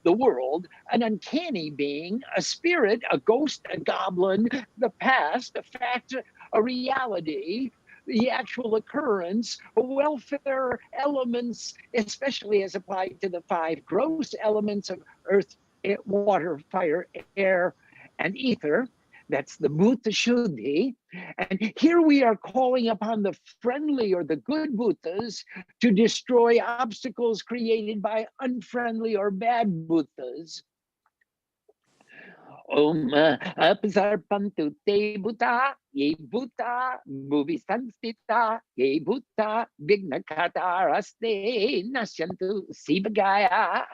the world, an uncanny being, a spirit, a ghost, a goblin, the past, a fact, a reality, the actual occurrence, welfare elements, especially as applied to the five gross elements of earth, water, fire, air, and ether. That's the Bhuta Shuddhi. And here we are calling upon the friendly or the good Bhutas to destroy obstacles created by unfriendly or bad Bhutas. Om apsarpantu te bhuta, ye bhuta, bhuvi sanstita, ye bhuta, vignakataraste, nasyantu sibagaya.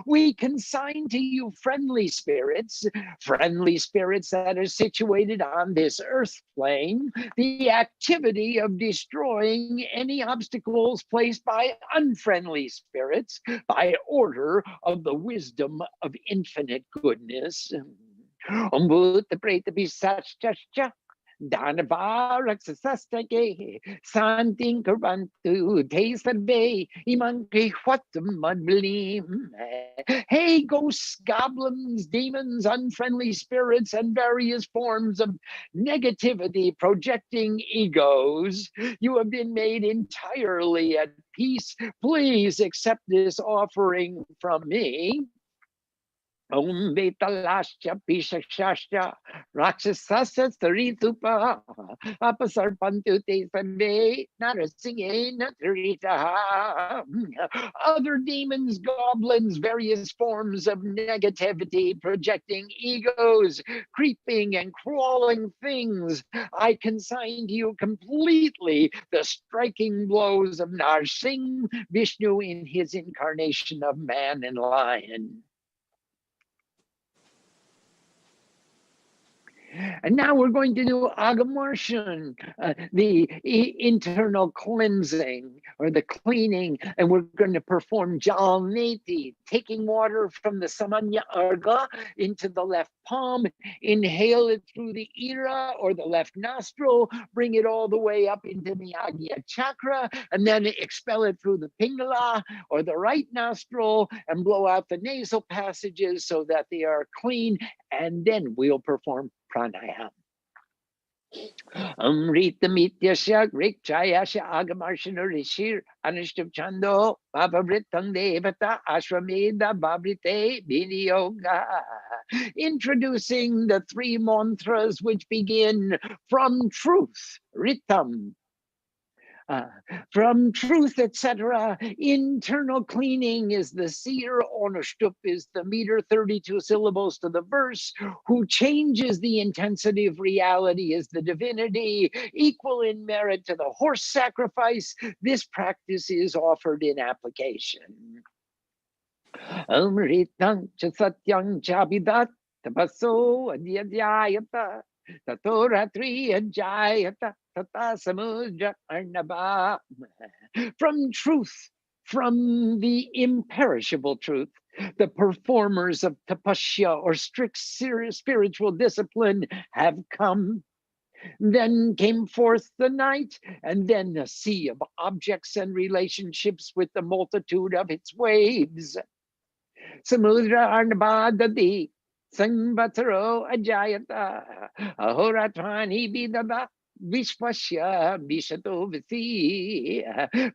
We consign to you friendly spirits that are situated on this earth plane, the activity of destroying any obstacles placed by unfriendly spirits by order of the wisdom of infinite goodness. Om Bhuta Preta Pisachascha Danava Raksasastake Santin Karbantu Te Sarve Imanke Hwatam Madblim. Hey, ghosts, goblins, demons, unfriendly spirits, and various forms of negativity projecting egos, you have been made entirely at peace. Please accept this offering from me. Om Vetalascha Pishashascha Rakshasasa Saritupa Apasarpantu Te Sambe Narasinghe Natarita. Other demons, goblins, various forms of negativity, projecting egos, creeping and crawling things, I consign to you completely the striking blows of Narsingh, Vishnu in his incarnation of man and lion. And now we're going to do Agamarshan, the internal cleansing or the cleaning, and we're going to perform Jalneti, taking water from the Samanya Arga into the left palm, inhale it through the Ira or the left nostril, bring it all the way up into the Agya chakra, and then expel it through the Pingala or the right nostril and blow out the nasal passages so that they are clean, and then we'll perform Pranayama. Amrita Mityasya Grikchayasya Agamarshana Rishir Anishtav Chando Bhavavritang Devata Ashrameda Bhavrite Vinyoga. Introducing the three mantras which begin from truth, Ritam. From truth, etc. Internal cleaning is the seer, Onushtup is the meter, 32 syllables to the verse. Who changes the intensity of reality is the divinity, equal in merit to the horse sacrifice. This practice is offered in application. Amritang cha satyang chabidat tapaso adhyayata tato ratri ajayata. From truth, from the imperishable truth, the performers of tapasya or strict spiritual discipline have come. Then came forth the night, and then a sea of objects and relationships with the multitude of its waves. Samudra Arnabadadi, Samvataro Ajayata, Ahoratwani Bidaba. Vishvasya Vishatovisi.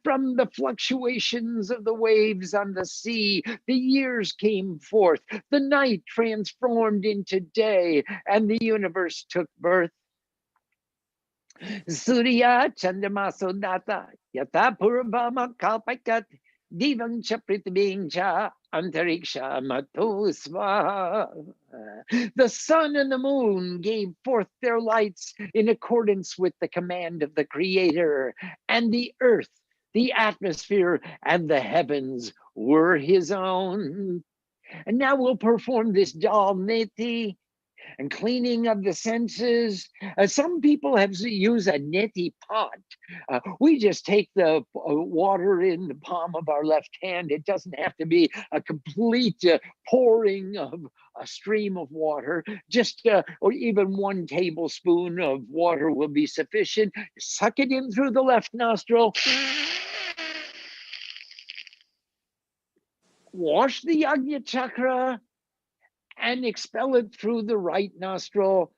From the fluctuations of the waves on the sea, the years came forth, the night transformed into day, and the universe took birth. Surya Chandramasodata Yata Purvama Kalpakat Divan Chapritabing Cha Antariksha Matosva. The sun and the moon gave forth their lights in accordance with the command of the Creator, and the earth, the atmosphere, and the heavens were his own. And now we'll perform this Jalneti and cleaning of the senses. Some people have used a neti pot. We just take the water in the palm of our left hand. It doesn't have to be a complete pouring of a stream of water. Just or even 1 tablespoon of water will be sufficient. Suck it in through the left nostril. wash the Agnya chakra and expel it through the right nostril.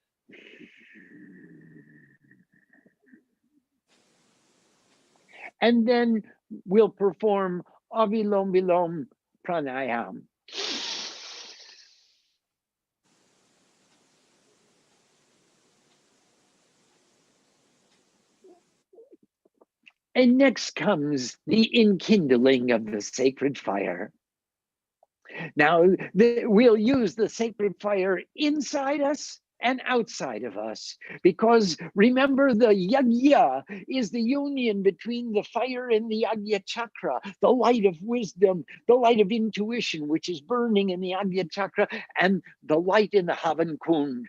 And then we'll perform Avilom Vilom Pranayama. And next comes the enkindling of the sacred fire. Now, we'll use the sacred fire inside us and outside of us, because remember, the yagya is the union between the fire and the agya chakra, the light of wisdom, the light of intuition, which is burning in the agya chakra, and the light in the havan kund.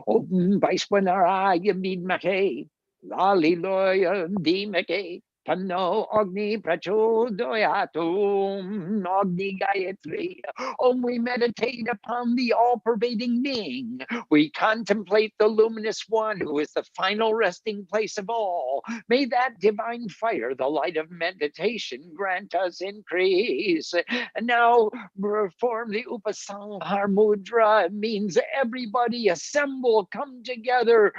Om Vaishwanaraya Vidmahe, Laliloya Dhimake, Tanno Agni Prachodyatum, Agni Gayatri. Om, we meditate upon the all-pervading being. We contemplate the luminous one who is the final resting place of all. May that divine fire, the light of meditation, grant us increase. And now perform the Upasanghar Mudra. It means everybody assemble, come together.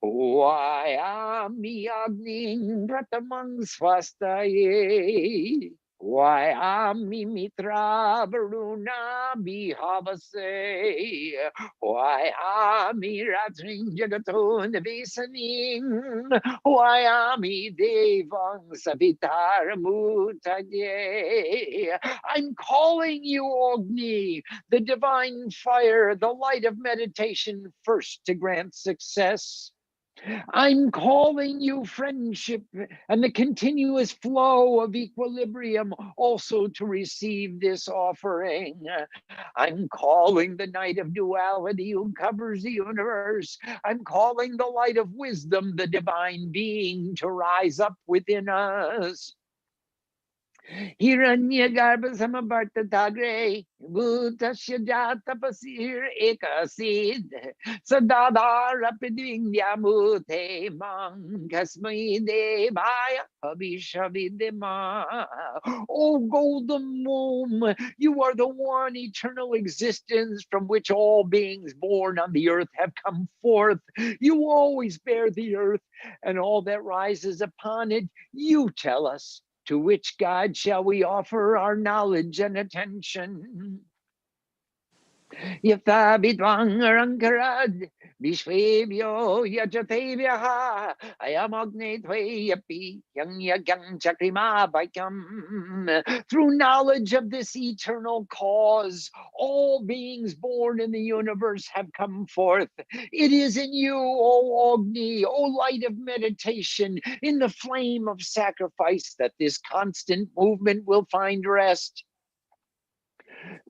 Vayami Agni Pratamang Swastaye. Vayami Mitra Varuna Bihavase. Vayami Ratring Jagatun Visaning. Vayami Devang Savitar Mutaye. I'm calling you, Agni, the divine fire, the light of meditation, first to grant success. I'm calling you friendship and the continuous flow of equilibrium also to receive this offering. I'm calling the night of duality who covers the universe. I'm calling the light of wisdom, the divine being, to rise up within us. Hiranyagarbha samavartatagre bhutasya jatapasir ekasid sadadhara pidvingyamute mangasmai devaya abhishavidema. Oh, golden womb, you are the one eternal existence from which all beings born on the earth have come forth. You always bear the earth and all that rises upon it. You tell us, to which God shall we offer our knowledge and attention? Yatha vidvang arankarad vishvebhyo yajatevyaha ayamagne tveyapi yang yagyang chakrima vaikam. Through knowledge of this eternal cause, all beings born in the universe have come forth. It is in you, O Agni, O light of meditation, in the flame of sacrifice, that this constant movement will find rest.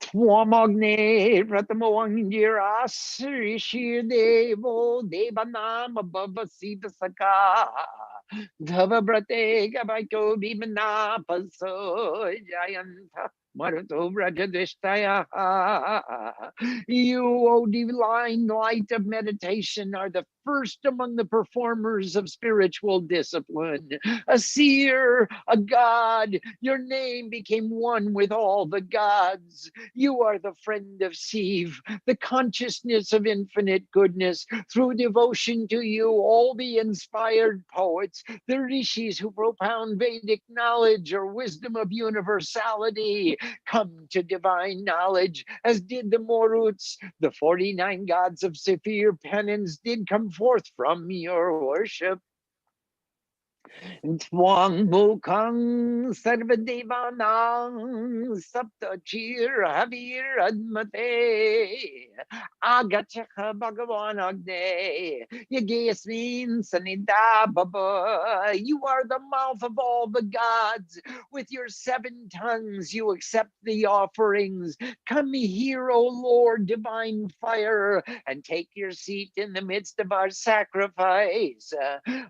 Twamagne Pratamawangirasri Shir Devo Devanam Babasita Saka Dhavabrate Gabaiko Bimana Paso Jayanta Maruto Brajadishtaya. You, O divine light of meditation, are the first among the performers of spiritual discipline. A seer, a god, your name became one with all the gods. You are the friend of Siv, the consciousness of infinite goodness. Through devotion to you, all the inspired poets, the rishis who propound Vedic knowledge or wisdom of universality, come to divine knowledge, as did the Moruts. The 49 gods of Sephir penance did come forth from your worship. Twang Mukang Sarvadevanang Saptachir Havir Admate Agachaha Bhagavan Agne Yagasmin Sanida Baba. You are the mouth of all the gods. With your 7 tongues you accept the offerings. Come here, O Lord, divine fire, and take your seat in the midst of our sacrifice.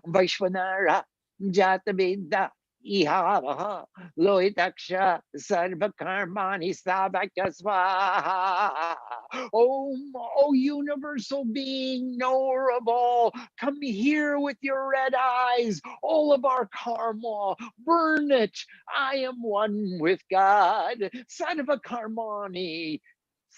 Vaishvanara Jataveda Ihavaha Loitaksha Sarvakarmani Savaka Swaha. O universal being, knower of all, come here with your red eyes, all of our karma, burn it. I am one with God. Sarvakarmani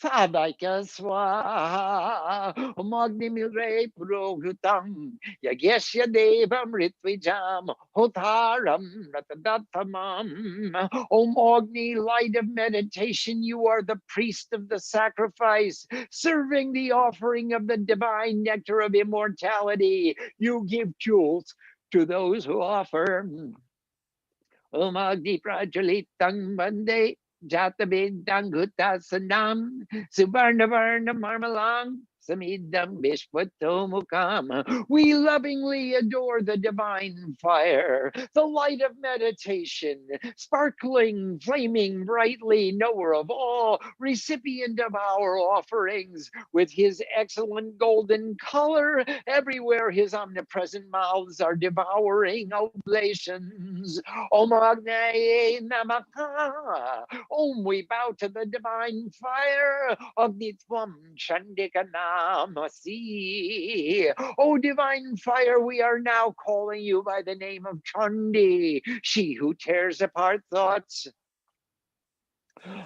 Sadaka Swaha Magnimire Purohutam Yagesha Devam Ritwijam Hotaram Ratadatamam. O Magni, light of meditation, you are the priest of the sacrifice, serving the offering of the divine nectar of immortality. You give jewels to those who offer. O Magni Prajalitang Bande Jatabindang Hutasanam Subarnavarna Marmalang Samidam Bishwatomukam. We lovingly adore the divine fire, the light of meditation, sparkling, flaming brightly, knower of all, recipient of our offerings, with his excellent golden color. Everywhere his omnipresent mouths are devouring oblations. Om Agnaye Namaha. Om, we bow to the divine fire of Nitvam Chandikanamasi. O divine fire, we are now calling you by the name of Chandi, she who tears apart thoughts.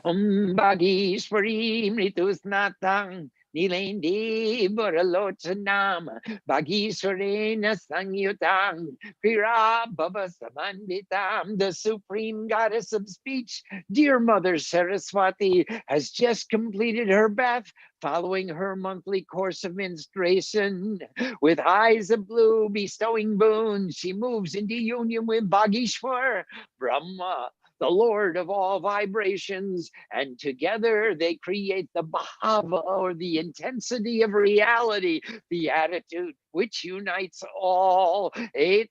Om Bhagishwari Mritusnatang Nilendi Buralochanam Bhagishwarena Sangyutang Pira Baba Samanditam. The supreme goddess of speech, dear Mother Saraswati, has just completed her bath following her monthly course of menstruation. With eyes of blue bestowing boons, she moves into union with Bhagishwar, Brahma, the Lord of all vibrations, and together they create the bhava, or the intensity of reality, the attitude which unites all. With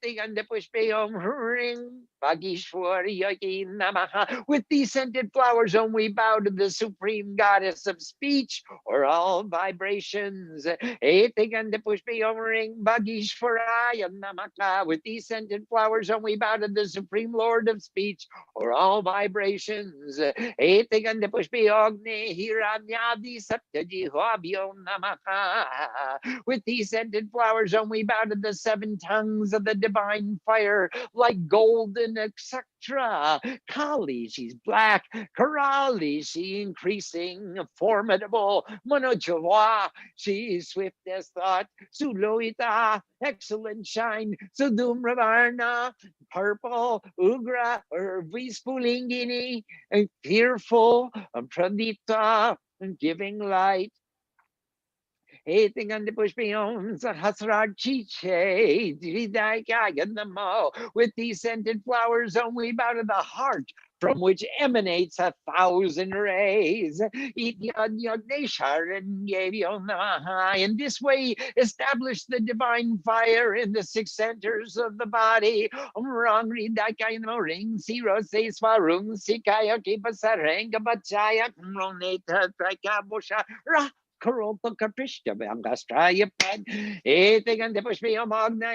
these scented flowers, Om, we bow to the supreme goddess of speech, or all vibrations. With these scented flowers, Om, we bow to the supreme Lord of speech, or all vibrations. With these scented flowers, we bow to the seven tongues of the divine fire, like golden, etc. Kali, she's black. Karali, she increasing, formidable. Manojava, she is swift as thought. Suloita, excellent shine. Sudumravarna, purple. Ugra, or Vispulingini, and fearful. Pradita, giving light. Hating on the Pushpiyom Sahasrachiche, Dridayagandamo. With these scented flowers, we bow to the heart, from which emanates 1,000 rays. In this way, establish the divine fire in the 6 centers of the body. Ring 0 6 Warung Sikaya Kipasaranga Bachaya Roneta Trakabosha Ra. Karopa Kapishta Bangastraya Pad, Eting and the Pushmio Magna,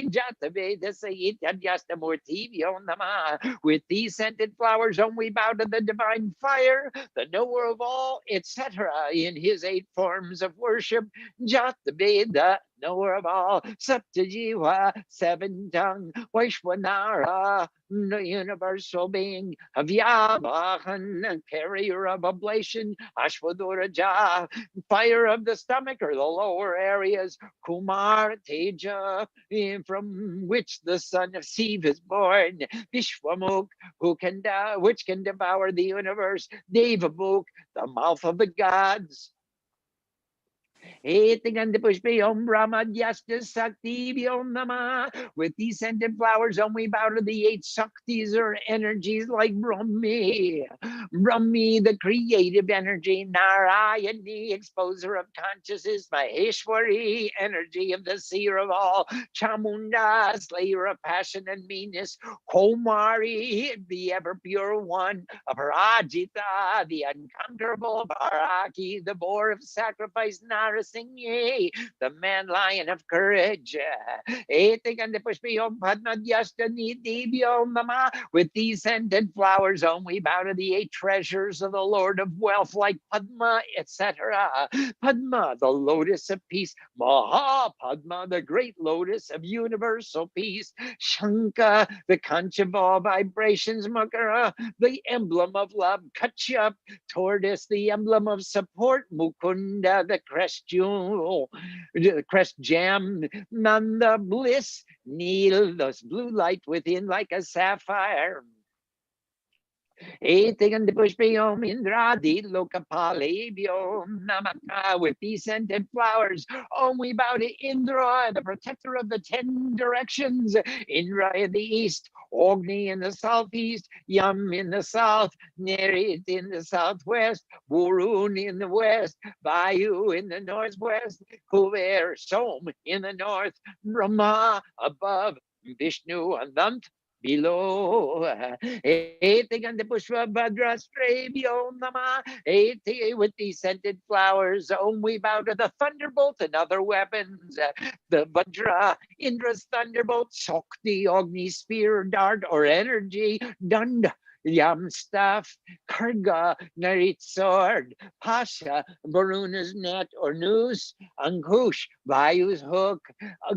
Jatabe, the Sayit, and Yastamortivio Nama. With these scented flowers, we bow to the divine fire, the knower of all, etc. In his 8 forms of worship, Jatabe, the knower of all, Saptajiva, 7 tongue, Vaishwanara, the universal being, Avyavahan, carrier of oblation, Ashwaduraja, fire of the stomach, or the lower areas, Kumar Teja, from which the son of Siv is born, Vishwamuk, which can devour the universe, Devamuk, the mouth of the gods. With these scented flowers, we bow to the 8 Shaktis, or energies, like Brahmi. Brahmi, the creative energy. Narayani, exposer of consciousness. Maheshwari, energy of the seer of all. Chamunda, slayer of passion and meanness. Komari, the ever pure one. Aparajita, the unconquerable. Baraki, the boar of sacrifice. Nara, Narasimhe, the man lion of courage. Etikanda pushpiyom padmadyastani divyom nama. With these scented flowers, we bow to the 8 treasures of the Lord of wealth, like Padma, etc. Padma, the lotus of peace. Maha Padma, the great lotus of universal peace. Shanka, the conch of all vibrations. Makara, the emblem of love. Kachya, tortoise, the emblem of support. Mukunda, the crest jewel, the crest gem. Nanda, bliss. Neel, the blue light within, like a sapphire. Etigand pushpiyom indradi lokapalebhyom namaka. With these scented flowers, we bow to Indra, the protector of the 10 directions. Indra in the east, Agni in the southeast, Yam in the south, Nerit in the southwest, Varun in the west, Vayu in the northwest, Kuber, Som in the north, Brahma above, Vishnu Anant below. Etiganda pushpa badra strabio nama. With these scented flowers, we bow to the thunderbolt and other weapons. The Vajra, Indra's thunderbolt, Shakti, Agni, spear, dart, or energy, Dund, Yam staff, Karga, Narit sword, Pasha, Varuna's net or noose, Ankush, Vayu's hook,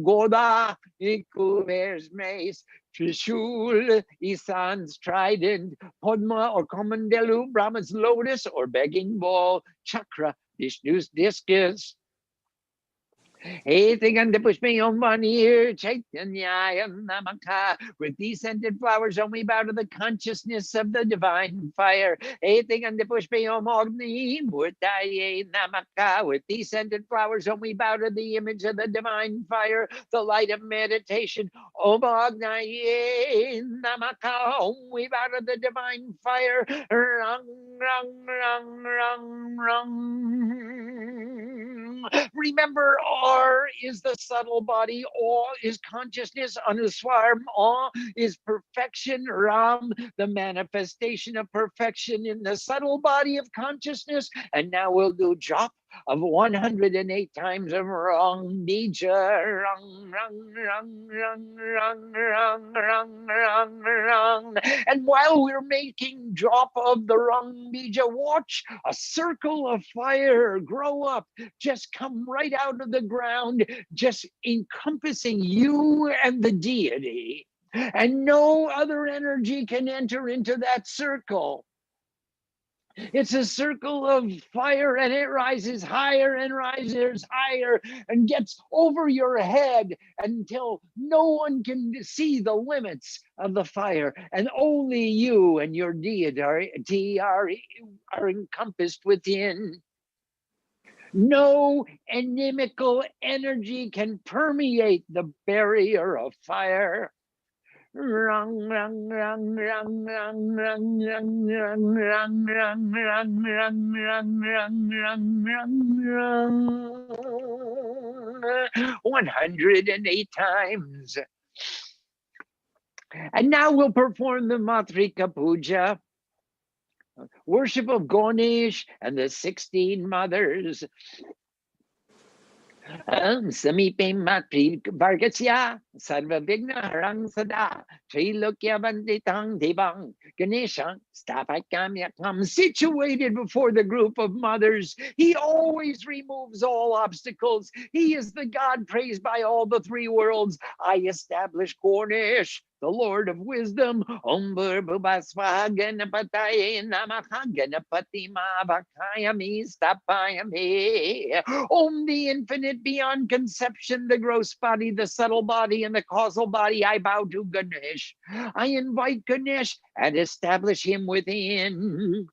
Goda, Kuber's mace, Trishul, Isan's trident, Padma or Kamandelu, Brahma's lotus or begging bowl, Chakra, Vishnu's discus. Etiganda pushpiyom vanir chaitanya namaka. With these scented flowers, we bow to the consciousness of the divine fire. Etiganda pushpiyom agni murtaye namaka. With these scented flowers, we bow to the image of the divine fire, the light of meditation. Om agnaye namaka. We bow to the divine fire. Rang rang rang rang rang. Remember, R is the subtle body, O is consciousness, Anuswarm, O is perfection, Ram, the manifestation of perfection in the subtle body of consciousness. And now we'll do jop of 108 times of Rang Bija, Rang, Rang, Rang, Rang, Rang, Rang, Rang, Rang, Rang. And while we're making drop of the Rang Bija, watch a circle of fire grow up, just come right out of the ground, just encompassing you and the deity. And no other energy can enter into that circle. It's a circle of fire, and it rises higher and rises higher and gets over your head until no one can see the limits of the fire, and only you and your deity are encompassed within. No inimical energy can permeate the barrier of fire. Rang rang rang rang rang rang rang rang rang rang rang rang rang rang rang rang rang 108 times. And now we'll perform the Matrika Puja, worship of Ganesh and the 16 mothers. Samipim matri vargasya sarva vigna harang sada trilokya vanditang devang Ganesha stapakamyakam. Situated before the group of mothers, he always removes all obstacles. He is the God praised by all the 3 worlds. I establish Ganesh, the Lord of wisdom. Om Bhubasva Ganapataye Namaha Ganapati Mavakayami Stapayami. Om, the infinite beyond conception, the gross body, the subtle body, and the causal body. I bow to Ganesh. I invite Ganesh and establish him within.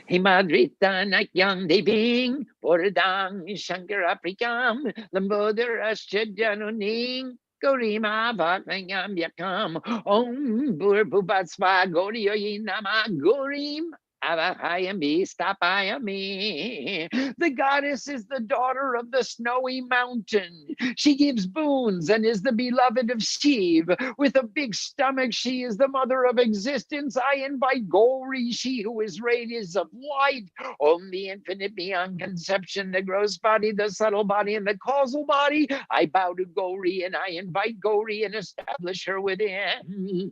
Himadrita Nakyang Deving Poradang Shankara Prikam Lambodharascha Januning Gorima Bhatmayam Yakam Om Bhurbubatsva Goryoyi Nama Gorim Avahayami Stapayami. The goddess is the daughter of the snowy mountain. She gives boons and is the beloved of Shiv. With a big stomach, she is the mother of existence. I invite Gauri, she who is radiance of light. Om, the infinite beyond conception, the gross body, the subtle body, and the causal body. I bow to Gauri and I invite Gauri and establish her within.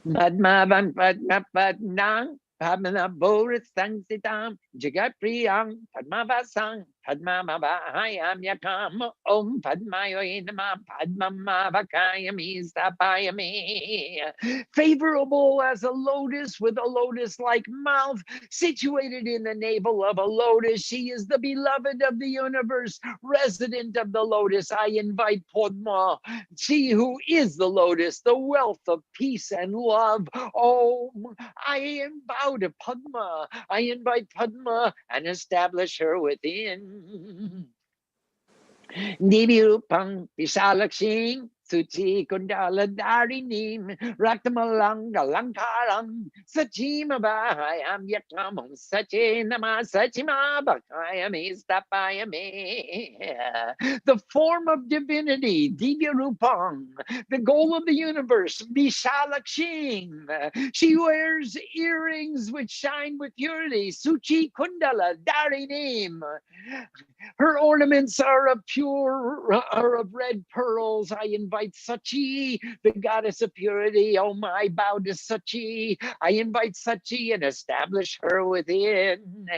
Padmavan Padma Padnang Padmana Boris Sansitam Jagat Priyam Padmavasang Padmamabhayam Yakam Om Padmayoinama Padmamavakayami Stapayami. Favorable as a lotus with a lotus-like mouth, situated in the navel of a lotus. She is the beloved of the universe, resident of the lotus. I invite Padma, she who is the lotus, the wealth of peace and love. Oh, I bow to Padma. I invite Padma and establish her within. Devi Rupang Vishalakshing Suchi Kundala Darinim Raktamalang Galankaram Sachima Bahayam Yakamam Sachi Nama Sachima Bakayam Istapayame. The form of divinity, Divya Rupang, the goal of the universe, Vishalakshing. She wears earrings which shine with purity, Suchi Kundala Darinim. Her ornaments are of red pearls. I invite Sachi, the goddess of purity. Oh, my bow to Sachi. I invite Sachi and establish her within.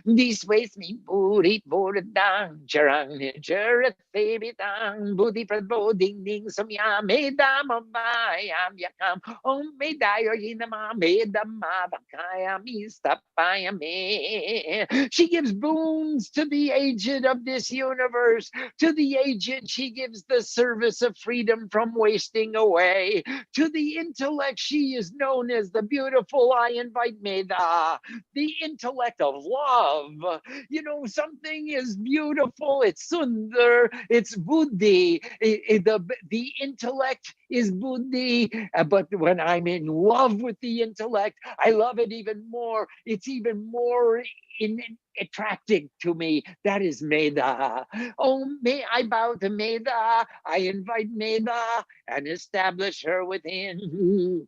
These ways me booty bodang jarang jarathabitang booty pradboding ning samya medam abayam yakam om medayo hinama medama bakayam istapayame. She gives boons to the agent of this universe. To the agent, she gives the service of freedom from wasting away. To the intellect, she is known as the beautiful. I invite Meda, the intellect of love. You know, something is beautiful, it's sundar, it's buddhi. The intellect is buddhi, but when I'm in love with the intellect, I love it even more. It's even more attractive to me. That is Meda. Oh, may I bow to Meda. I invite Meda and establish her within.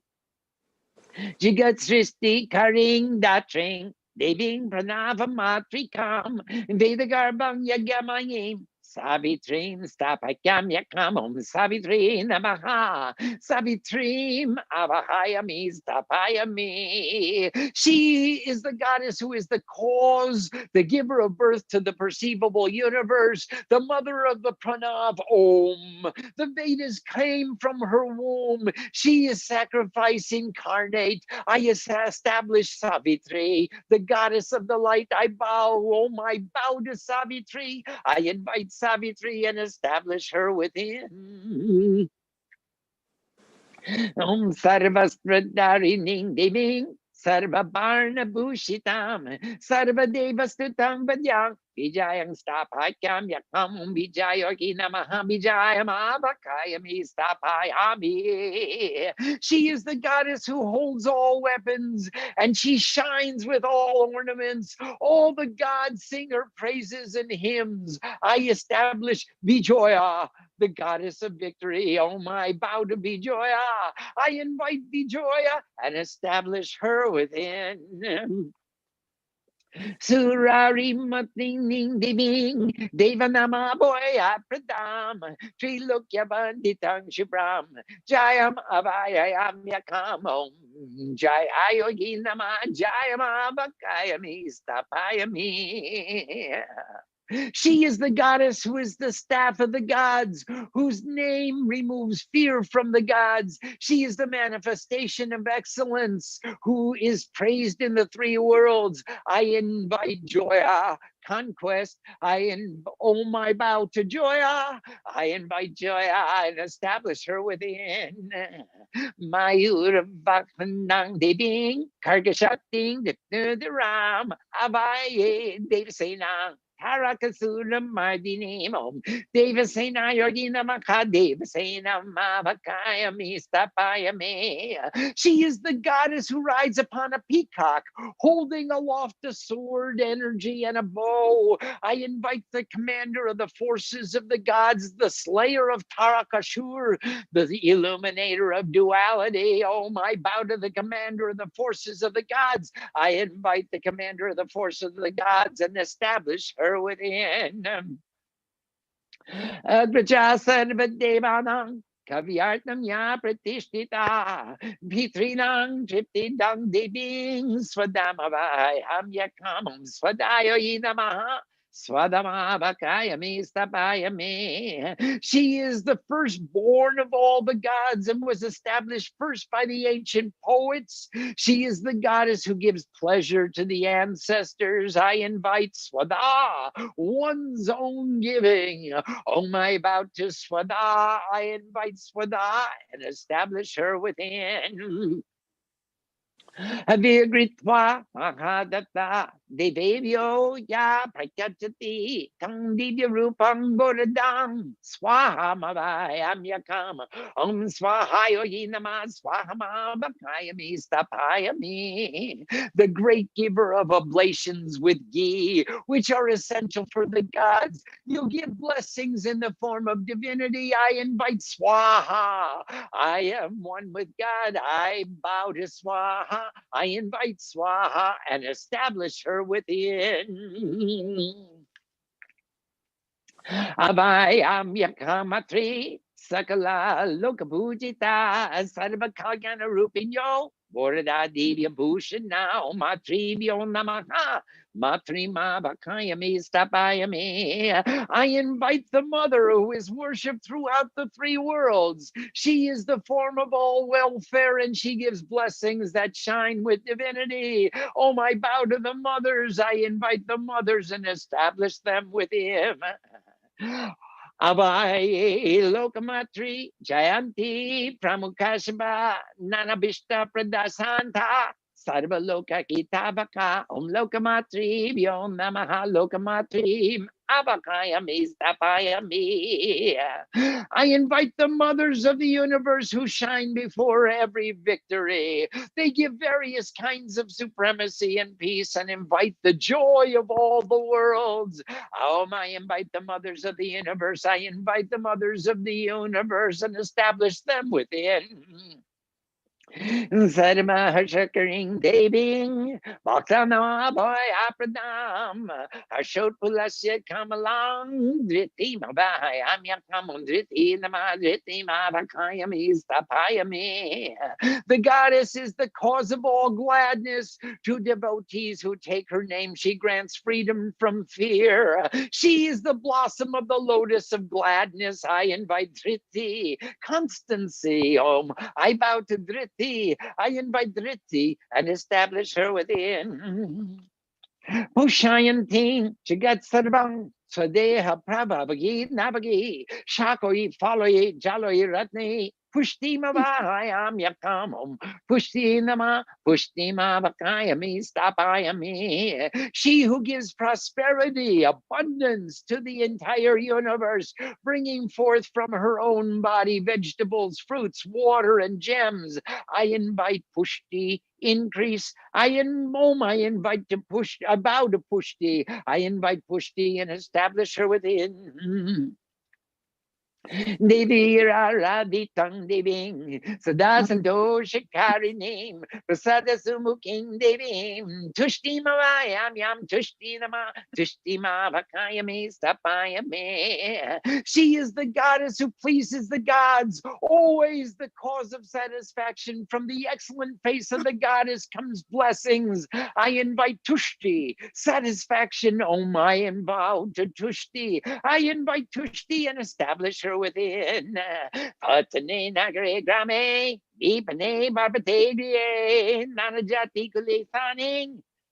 Jigat Sristi Karing Datring Deving Pranava Matrikam Vedagarbang Yagamayim Savitrim Stapakam Yakamum Savitri Namaha Savitrim Avahayami Stapayami. She is the goddess who is the cause, the giver of birth to the perceivable universe, the mother of the Pranav Om. The Vedas came from her womb. She is sacrifice incarnate. I establish Savitri, the goddess of the light. I bow, oh my, bow to Savitri. I invite Savitri and establish her within. Om Sarvastradarining Deving Sarva Barna Bhushitam Sarva Devastutam Vadyam Vijayam Stapayam Yakam Vijayoki Namaha Vijayam Abakayami Stapayami. She is the goddess who holds all weapons and she shines with all ornaments. All the gods sing her praises and hymns. I establish Vijoya, the goddess of victory. Oh my, bow to Vijoya. I invite Vijoya and establish her within. Surari Matning Diving Devanama Boya Pradam Trilokya Banditang Shibram Jayam Avayam Yakamom Jay Ayoginama Jayam Abakayami Stapayami. She is the goddess who is the staff of the gods, whose name removes fear from the gods. She is the manifestation of excellence, who is praised in the three worlds. I invite Joya, conquest. Oh my, bow to Joya. I invite Joya and establish her within. Mayura Vakhanang Deving, Kargashakting, the Ram, Avaye, Devasenang. Tarakasura Mardini Om Devasena Yogina Maka Devasena Mavakaya Mistapaya Me. She is the goddess who rides upon a peacock, holding aloft a sword, energy, and a bow. I invite the commander of the forces of the gods, the slayer of Tarakashur, the illuminator of duality. Oh, I bow to the commander of the forces of the gods. I invite the commander of the forces of the gods and establish her within. Agrajasarvadevanam Kavyartam ya pratishtita Pitrinang Triptidang Deving Swadamavai Hamyakamam Swadayo Namaha Swadamabakaya me stapaya me. She is the firstborn of all the gods and was established first by the ancient poets. She is the goddess who gives pleasure to the ancestors. I invite Swada, one's own giving. Oh, my bow to Swada. I invite Swada and establish her within. Vigritva Mahadatta Devevyo Ya Pratyachati Tang Divya Rupam Buddhadam Swaha Mavayam Yakam Om Swahayo Nama Swahama Bakayami Stapayami. The great giver of oblations with ghee, which are essential for the gods. You give blessings in the form of divinity. I invite Swaha. I am one with God. I bow to Swaha. I invite Swaha and establish her within. Abhayam Yakamatri Sakala Lokapujita Sarva Kalyana Rupinyo Borada Divya Bhushana Matribhyo Namaha Matrima Bakayami Stapayami. I invite the mother who is worshipped throughout the three worlds. She is the form of all welfare and she gives blessings that shine with divinity. Oh, I bow to the mothers. I invite the mothers and establish them with him. Abhay Lokamatri Jayanti Pramukashaba Nanabishta Pradasanta Sarva Loka Kitabaka Lokamatri Vyo Namaha Lokamatri Abakayami Stapayami. I invite the mothers of the universe who shine before every victory. They give various kinds of supremacy and peace and invite the joy of all the worlds. Oh, I invite the mothers of the universe. I invite the mothers of the universe and establish them within. Sarma Harshakaring Deving Bhaktana Boy Apradam Hashot Pulasya Kamalang Driti Mabay Amyakamun Driti Nama Driti Mabakayami Stapayami. The goddess is the cause of all gladness. To devotees who take her name, she grants freedom from fear. She is the blossom of the lotus of gladness. I invite Driti, constancy. I bow to Driti. I invite Driti and establish her within. Pushayanti Jagat Sarvam Swadeha Prabhavagi Navagi Shakoi Foloi Jaloi Ratni Pushti Mavayam Yakamam Pushti Nama Pushti Mavakayami Stapayami. She who gives prosperity, abundance to the entire universe, bringing forth from her own body vegetables, fruits, water, and gems. I invite Pushti, increase. I invite to push, I bow to Pushti. I invite Pushti and establish her within. Devi Raditang Deving Sadasanto Shikarinim Prasada Sumuking Devim Tushti Mavayam Yam Tushti Nama Tushti Mavakayami Stapayame. She is the goddess who pleases the gods, always the cause of satisfaction. From the excellent face of the goddess comes blessings. I invite Tushti, satisfaction. I invite to Tushti. I invite Tushti and establish her within. Patane Nagare Grame, Ipane Barbate, Nanajati Kulisaning,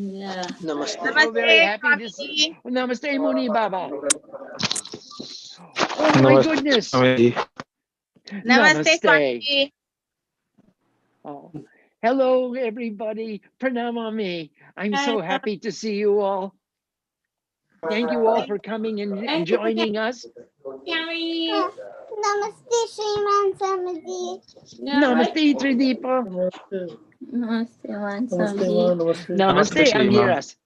Yeah. Namaste. So very happy to see. Namaste, Muni Baba. Oh my goodness. Namaste. Oh, hello, everybody. Pranamami. I'm so happy to see you all. Thank you all for coming and joining us. Namaste, Sriman Swamiji. Namaste, Trideepa. Namaste, Swamiji. Namaste, Angiras.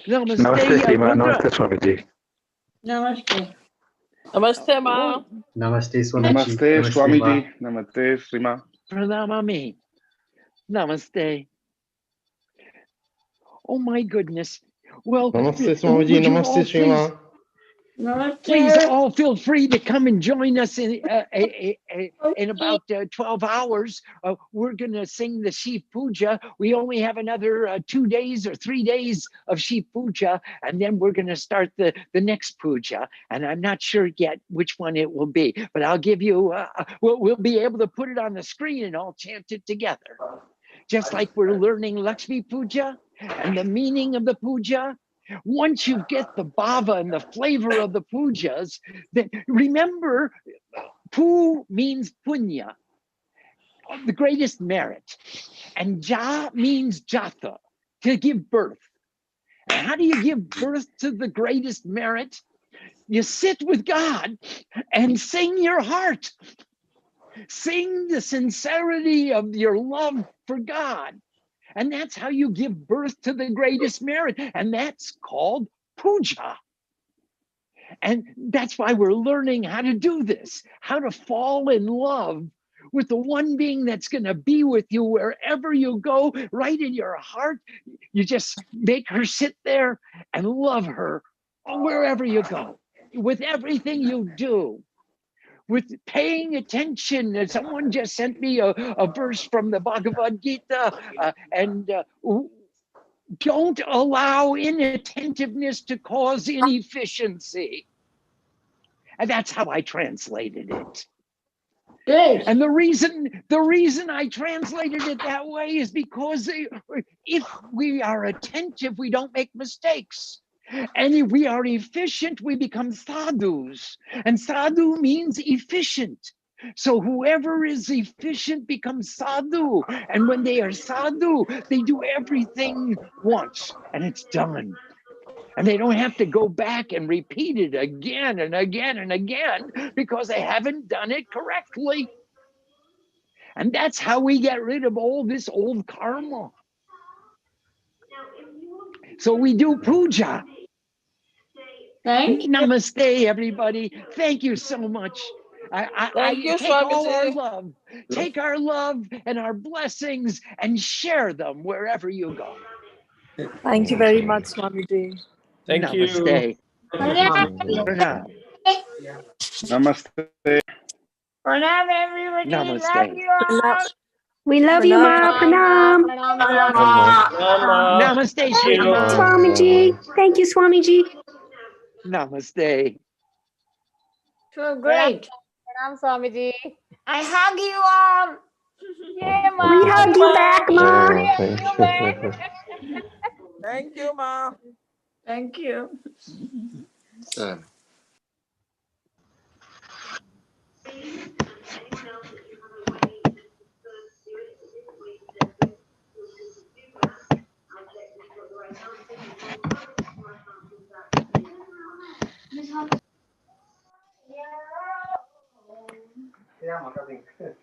Namaste, Namaste, Sima. Rudra. Namaste, Swamiji. Namaste. Namaste, Ma. Namaste, Swamiji. Namaste, Swamiji. Namaste, Srima. Pranamami. Namaste. Oh my goodness. Well, Namaste, Swamiji. would you Namaste, all Srima. please all feel free to come and join us in about 12 hours. We're going to sing the Shiv Puja. We only have another 2 days or 3 days of Shiv Puja, and then we're going to start the next puja. And I'm not sure yet which one it will be, but I'll give you, we'll be able to put it on the screen and all chant it together. Just like we're learning Lakshmi Puja and the meaning of the puja. Once you get the bhava and the flavor of the pujas, then remember, pu means punya, the greatest merit, and ja means jata, to give birth. And how do you give birth to the greatest merit? You sit with God and sing your heart. Sing the sincerity of your love for God. And that's how you give birth to the greatest merit. And that's called puja. And that's why we're learning how to do this, how to fall in love with the one being that's going to be with you wherever you go, right in your heart. You just make her sit there and love her wherever you go, with everything you do. With paying attention. And someone just sent me a verse from the Bhagavad Gita, don't allow inattentiveness to cause inefficiency. And that's how I translated it. Good. And the reason I translated it that way is because if we are attentive, we don't make mistakes. And if we are efficient, we become sadhus. And sadhu means efficient. So whoever is efficient becomes sadhu. And when they are sadhu, they do everything once and it's done. And they don't have to go back and repeat it again and again and again because they haven't done it correctly. And that's how we get rid of all this old karma. So we do puja. Thank you. Namaste, everybody. Thank you so much. I you, take all our Swamiji. love, take our love and our blessings and share them wherever you go. Thank you very much, Swamiji. Thank Namaste. Pranam. Namaste. Pranam, everybody. Namaste. Love you all. We love you, Ma. Pranam. Namaste, Shri Thank you, Ma. Swamiji. Thank you, Swamiji. Namaste. So great. Pranam, Swamiji. I hug you all. Yeah, Ma. We hug you back, Ma. Thank you, Ma. Thank you. Yeah,